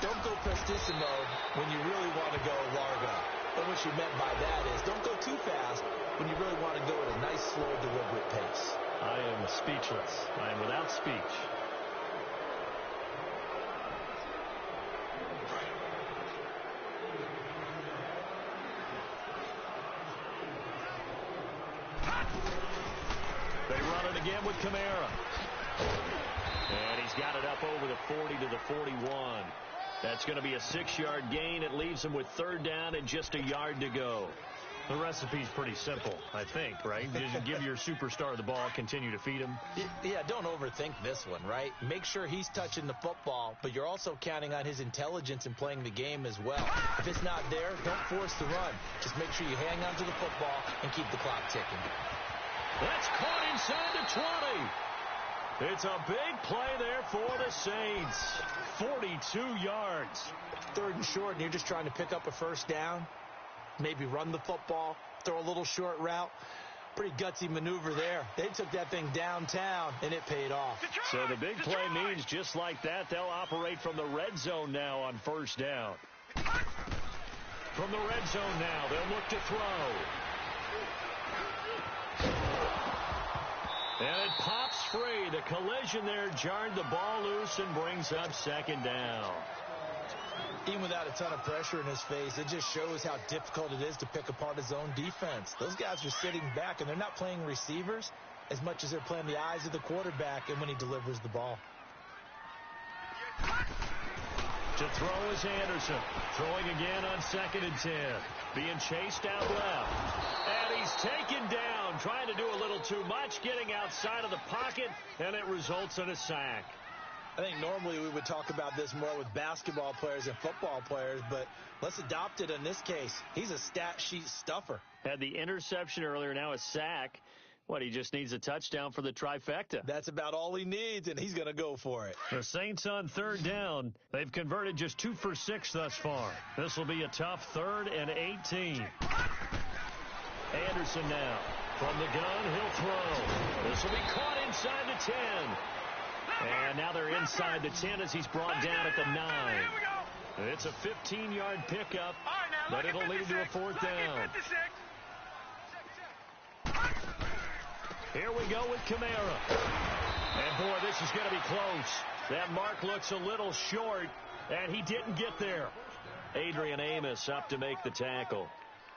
don't go prestissimo when you really want to go largo. And what she meant by that is don't go too fast when you really want to go at a nice, slow, deliberate pace. I am speechless. I am without speech. They run it again with Kamara. And he's got it up over the 40 to the 41. That's going to be a 6-yard gain. It leaves him with 3rd down and just a yard to go. The recipe's pretty simple, I think, right? Just give your superstar the ball, continue to feed him. Yeah, don't overthink this one, right? Make sure he's touching the football, but you're also counting on his intelligence in playing the game as well. If it's not there, don't force the run. Just make sure you hang on to the football and keep the clock ticking. That's caught inside the 20. It's a big play there for the Saints. 42 yards. 3rd and short, and you're just trying to pick up a first down. Maybe run the football, throw a little short route. Pretty gutsy maneuver there. They took that thing downtown, and it paid off. So the big play means just like that, they'll operate from the red zone now on first down. From the red zone now, they'll look to throw. And it pops free. The collision there jarred the ball loose and brings up 2nd down. Even without a ton of pressure in his face, it just shows how difficult it is to pick apart his own defense. Those guys are sitting back, and they're not playing receivers as much as they're playing the eyes of the quarterback and when he delivers the ball. To throw is Anderson. Throwing again on 2nd and 10. Being chased out left. And he's taken down, trying to do a little too much, getting outside of the pocket, and it results in a sack. I think normally we would talk about this more with basketball players and football players, but let's adopt it in this case. He's a stat sheet stuffer. Had the interception earlier, now a sack. What, he just needs a touchdown for the trifecta. That's about all he needs, and he's going to go for it. The Saints on 3rd down. They've converted just 2 for 6 thus far. This will be a tough 3rd and 18. Anderson now. From the gun, he'll throw. This will be caught inside the 10. And now they're inside the 10 as he's brought down at the 9. It's a 15-yard pickup, but it'll lead to a 4th down. Here we go with Kamara. And, boy, this is going to be close. That mark looks a little short, and he didn't get there. Adrian Amos up to make the tackle.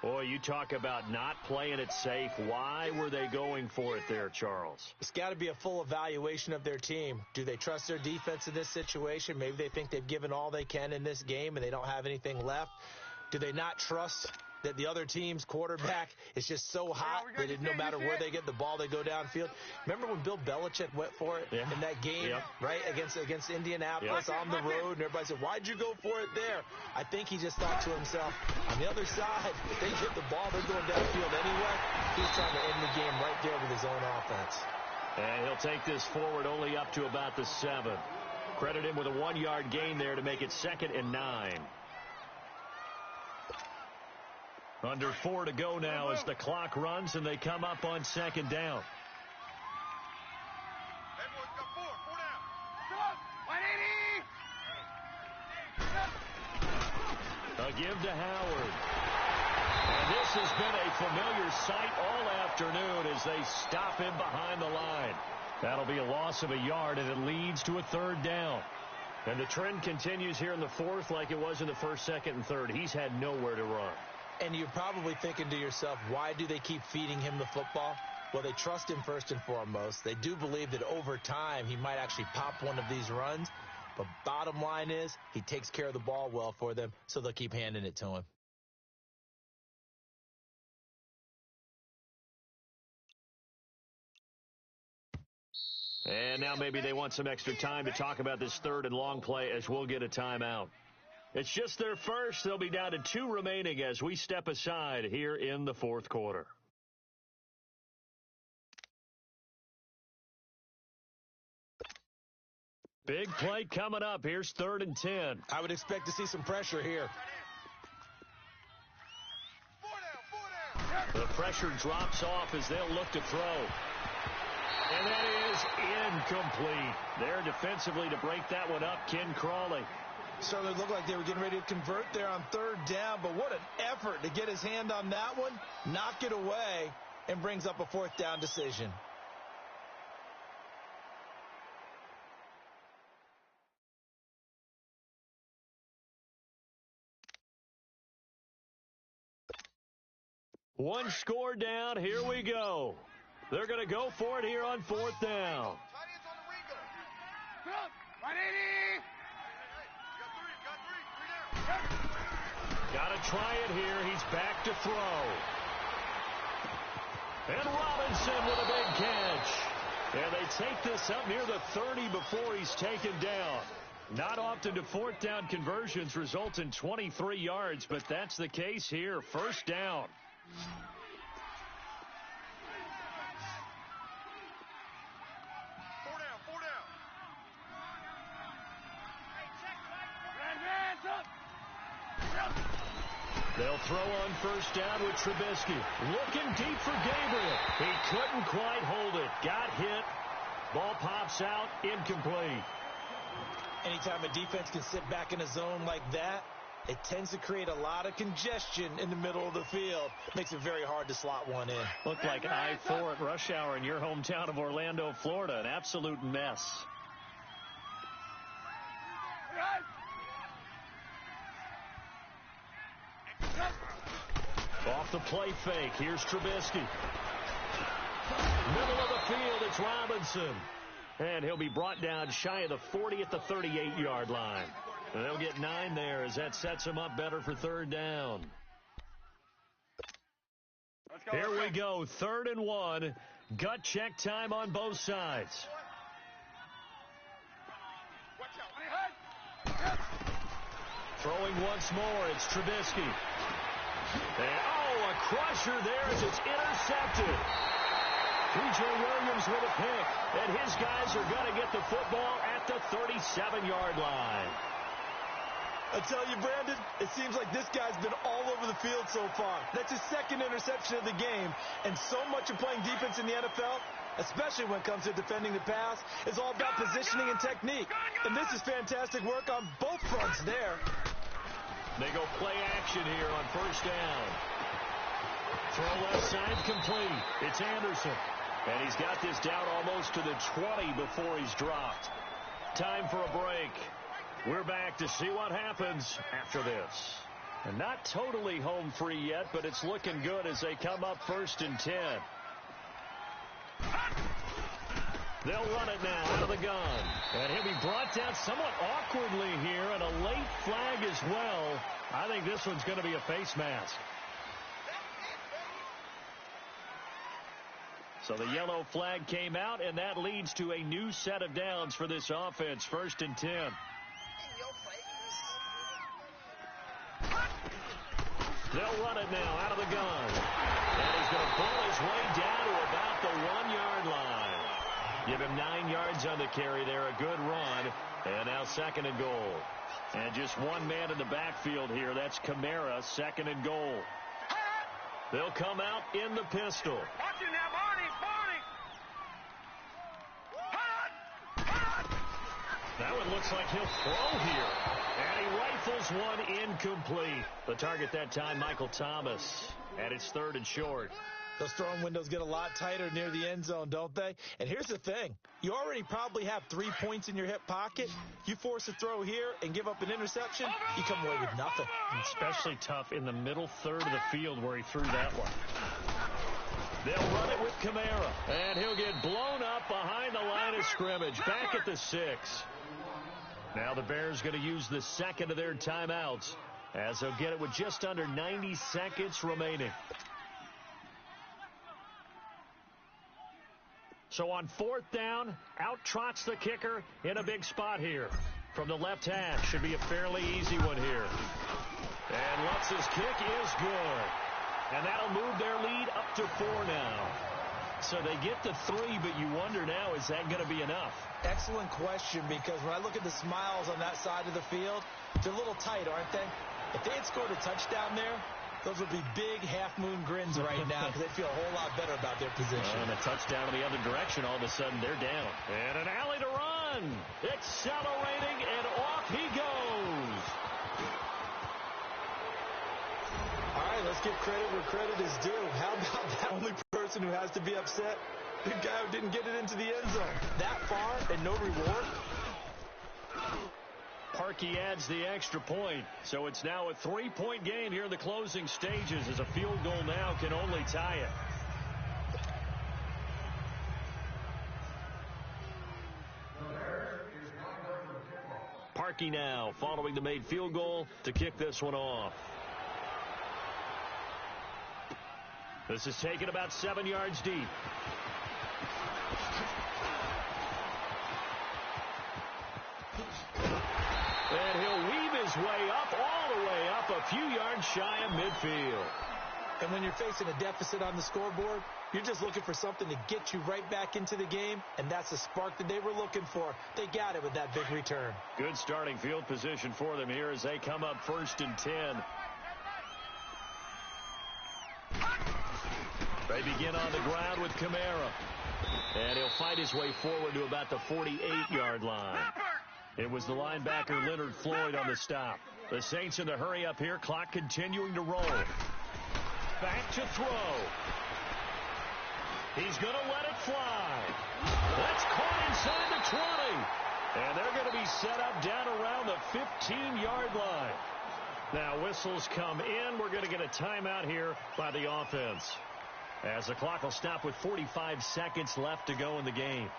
Boy, you talk about not playing it safe. Why were they going for it there, Charles? It's got to be a full evaluation of their team. Do they trust their defense in this situation? Maybe they think they've given all they can in this game and they don't have anything left. Do they not trust that the other team's quarterback is just so hot that no matter where they get the ball, they go downfield? Remember when Bill Belichick went for it in that game, right, against Indianapolis on the road, and everybody said, why'd you go for it there? I think he just thought to himself, on the other side, if they get the ball, they're going downfield anyway. He's trying to end the game right there with his own offense. And he'll take this forward only up to about the 7. Credit him with a 1-yard gain there to make it 2nd and 9. Under 4 to go now as the clock runs and they come up on 2nd down. A give to Howard. And this has been a familiar sight all afternoon as they stop him behind the line. That'll be a loss of a yard, and it leads to a 3rd down. And the trend continues here in the 4th like it was in the 1st, 2nd, and 3rd. He's had nowhere to run. And you're probably thinking to yourself, why do they keep feeding him the football? Well, they trust him first and foremost. They do believe that over time he might actually pop one of these runs. But bottom line is he takes care of the ball well for them, so they'll keep handing it to him. And now maybe they want some extra time to talk about this 3rd and long play as we'll get a timeout. It's just their first. They'll be down to 2 remaining as we step aside here in the 4th quarter. Big play coming up. Here's 3rd and 10. I would expect to see some pressure here. The pressure drops off as they'll look to throw. And that is incomplete. There defensively to break that one up, Ken Crawley. Certainly looked like they were getting ready to convert there on 3rd down, but what an effort to get his hand on that one, knock it away, and brings up a 4th down decision. One score down. Here we go. They're going to go for it here on 4th down. Got to try it here. He's back to throw. And Robinson with a big catch. And they take this up near the 30 before he's taken down. Not often do 4th down conversions result in 23 yards, but that's the case here. 1st down. They'll throw on first down with Trubisky. Looking deep for Gabriel. He couldn't quite hold it. Got hit. Ball pops out. Incomplete. Anytime a defense can sit back in a zone like that, it tends to create a lot of congestion in the middle of the field. Makes it very hard to slot one in. Looked like I-4 at rush hour in your hometown of Orlando, Florida. An absolute mess. Off the play fake. Here's Trubisky. Middle of the field, it's Robinson. And he'll be brought down shy of the 40 at the 38-yard line. And they'll get 9 there as that sets him up better for third down. Here we go, 3rd and 1. Gut check time on both sides. Throwing once more, it's Trubisky. And, a crusher there as it's intercepted. P.J. Williams with a pick, and his guys are going to get the football at the 37-yard line. I tell you, Brandon, it seems like this guy's been all over the field so far. That's his 2nd interception of the game, and so much of playing defense in the NFL, especially when it comes to defending the pass, is all about positioning and technique. And this is fantastic work on both fronts there. They go play action here on first down. Throw left side complete. It's Anderson. And he's got this down almost to the 20 before he's dropped. Time for a break. We're back to see what happens after this. And not totally home free yet, but it's looking good as they come up 1st and 10. They'll run it now out of the gun. And he'll be brought down somewhat awkwardly here, and a late flag as well. I think this one's going to be a face mask. So the yellow flag came out, and that leads to a new set of downs for this offense. 1st and 10. They'll run it now out of the gun. And he's going to pull his way down to about the 1-yard line. Give him 9 yards on the carry there. A good run. And now 2nd and goal. And just one man in the backfield here. That's Kamara, 2nd and goal. They'll come out in the pistol. Watch it now, Barney! That one looks like he'll throw here. And he rifles one incomplete. The target that time, Michael Thomas. And it's 3rd and short. Those throwing windows get a lot tighter near the end zone, don't they? And here's the thing. You already probably have 3 points in your hip pocket. You force a throw here and give up an interception, you come away with nothing. Especially tough in the middle 3rd of the field where he threw that one. They'll run it with Kamara. And he'll get blown up behind the line of scrimmage. Back at the 6. Now the Bears going to use the 2nd of their timeouts as they'll get it with just under 90 seconds remaining. So on 4th down, out trots the kicker in a big spot here. From the left half, should be a fairly easy one here. And Lutz's kick is good. And that'll move their lead up to 4 now. So they get to 3, but you wonder now, is that going to be enough? Excellent question, because when I look at the smiles on that side of the field, they're a little tight, aren't they? If they had scored a touchdown there, those would be big half-moon grins right now because they feel a whole lot better about their position. And a touchdown in the other direction, all of a sudden they're down. And an alley to run. Accelerating, and off he goes. All right, let's give credit where credit is due. How about that only person who has to be upset? The guy who didn't get it into the end zone. That far and no reward? Parkey adds the extra point. So it's now a 3-point game here in the closing stages as a field goal now can only tie it. Parkey now following the made field goal to kick this one off. This is taken about 7 yards deep. And he'll weave his way up, all the way up, a few yards shy of midfield. And when you're facing a deficit on the scoreboard, you're just looking for something to get you right back into the game, and that's the spark that they were looking for. They got it with that big return. Good starting field position for them here as they come up 1st and 10. They begin on the ground with Kamara. And he'll fight his way forward to about the 48-yard line. It was the linebacker Leonard Floyd on the stop. The Saints in the hurry up here. Clock continuing to roll. Back to throw. He's going to let it fly. That's caught inside the 20. And they're going to be set up down around the 15-yard line. Now whistles come in. We're going to get a timeout here by the offense, as the clock will stop with 45 seconds left to go in the game.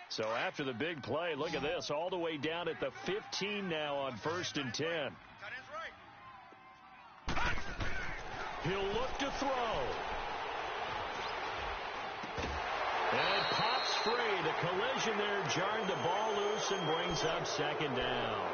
So after the big play, look at this, all the way down at the 15 now on 1st and 10. He'll look to throw. And it pops free. The collision there jarred the ball loose and brings up 2nd down.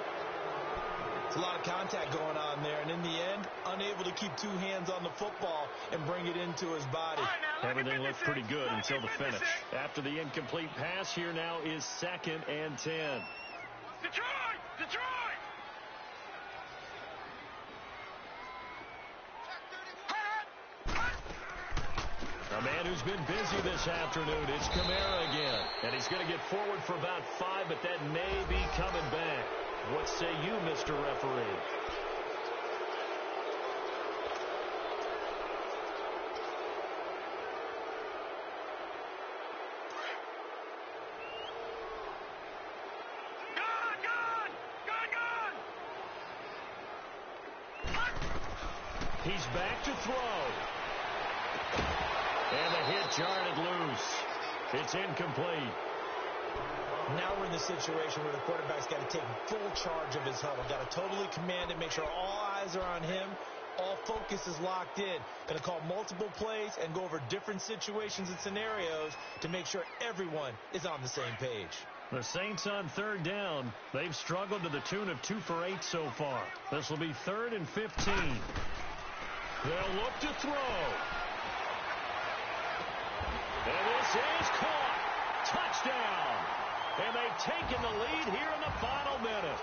It's a lot of contact going on there, and in the end, unable to keep 2 hands on the football and bring it into his body. Everything looked pretty good until the finish. After the incomplete pass, here now is 2nd and 10. Detroit! Detroit! A man who's been busy this afternoon, it's Kamara again. And he's going to get forward for about 5, but that may be coming back. What say you, Mr. Referee? He's back to throw. And the hit jarred it loose. It's incomplete. Now we're in the situation where the quarterback's got to take full charge of his huddle. Got to totally command it, make sure all eyes are on him. All focus is locked in. Going to call multiple plays and go over different situations and scenarios to make sure everyone is on the same page. The Saints on 3rd down. They've struggled to the tune of 2 for 8 so far. This will be 3rd and 15. They'll look to throw. And this is caught. Touchdown. And they've taken the lead here in the final minute.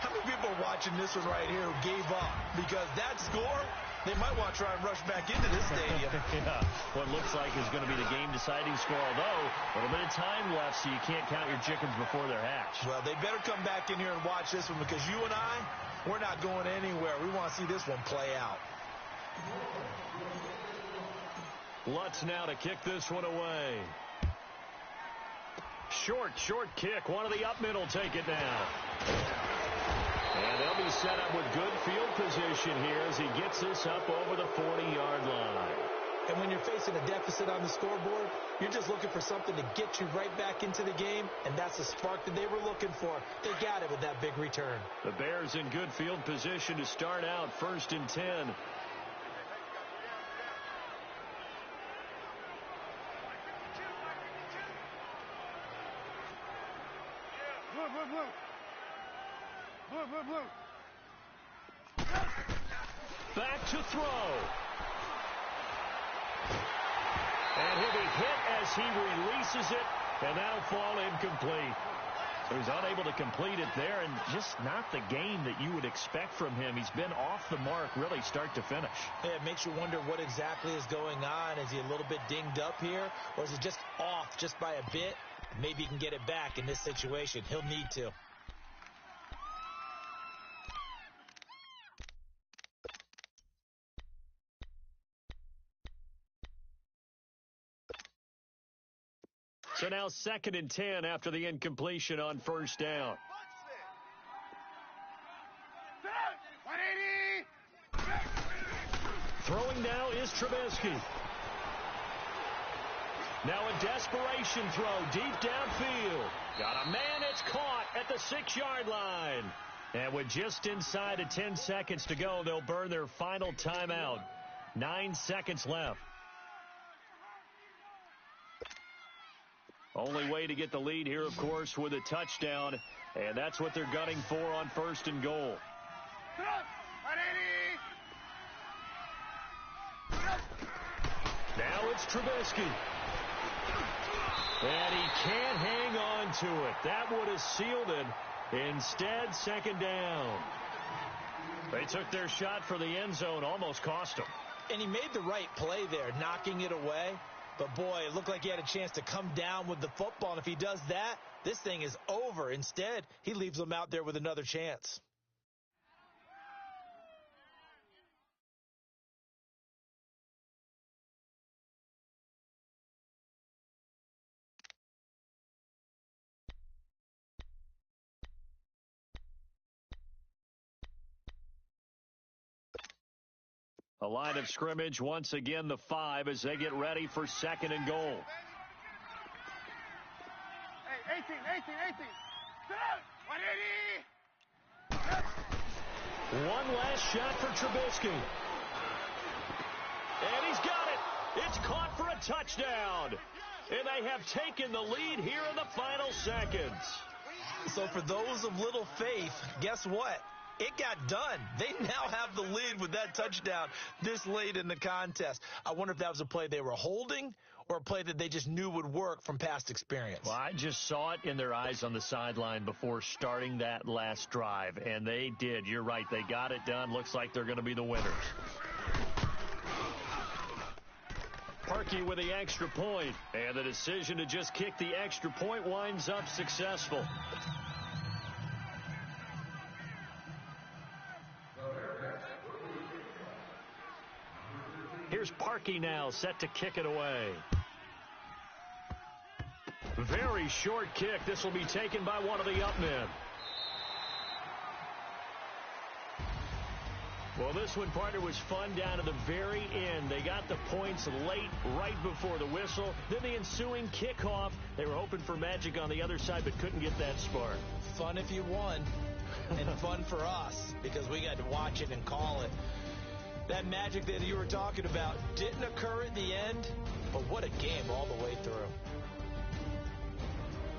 How many people are watching this one right here who gave up? Because that score, they might want to try and rush back into this stadium. Yeah, what looks like is going to be the game-deciding score, although a little bit of time left, so you can't count your chickens before they're hatched. Well, they better come back in here and watch this one, because you and I, we're not going anywhere. We want to see this one play out. Lutz now to kick this one away. Short kick. One of the up middle take it down. And they'll be set up with good field position here as he gets this up over the 40-yard line. And when you're facing a deficit on the scoreboard, you're just looking for something to get you right back into the game, and that's the spark that they were looking for. They got it with that big return. The Bears in good field position to start out 1st and 10. Blue. Back to throw. And he'll be hit as he releases it, and that'll fall incomplete. So he's unable to complete it there, and just not the game that you would expect from him. He's been off the mark really start to finish. Yeah, it makes you wonder what exactly is going on. Is he a little bit dinged up here, or is he just off just by a bit? Maybe he can get it back in this situation. He'll need to. So now 2nd and 10 after the incompletion on 1st down. 180. Throwing now is Trubisky. Now a desperation throw deep downfield. Got a man, it's caught at the 6-yard line. And with just inside of 10 seconds to go, they'll burn their final timeout. 9 seconds left. Only way to get the lead here, of course, with a touchdown. And that's what they're gunning for on 1st and goal. 180. Now it's Trubisky. And he can't hang on to it. That would have sealed it. Instead, 2nd down. They took their shot for the end zone, almost cost them. And he made the right play there, knocking it away. But, boy, it looked like he had a chance to come down with the football. And if he does that, this thing is over. Instead, he leaves them out there with another chance. A line of scrimmage, once again, the 5 as they get ready for 2nd and goal. Hey, 18. Sit up. 180. One last shot for Trubisky. And he's got it. It's caught for a touchdown. And they have taken the lead here in the final seconds. So for those of little faith, guess what? It got done. They now have the lead with that touchdown this late in the contest. I wonder if that was a play they were holding or a play that they just knew would work from past experience. Well, I just saw it in their eyes on the sideline before starting that last drive, and they did. You're right. They got it done. Looks like they're going to be the winners. Parkey with the extra point, and the decision to just kick the extra point winds up successful. Here's Parkey now, set to kick it away. Very short kick. This will be taken by one of the up men. Well, this one, partner, was fun down to the very end. They got the points late, right before the whistle. Then the ensuing kickoff. They were hoping for magic on the other side, but couldn't get that spark. Fun if you won, and fun for us, because we got to watch it and call it. That magic that you were talking about didn't occur at the end, but what a game all the way through.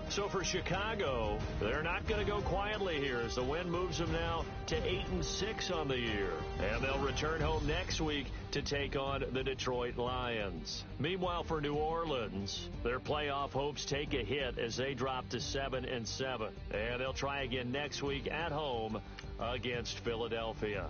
So for Chicago, they're not going to go quietly here as the win moves them now to 8-6 on the year. And they'll return home next week to take on the Detroit Lions. Meanwhile, for New Orleans, their playoff hopes take a hit as they drop to 7-7. And they'll try again next week at home against Philadelphia.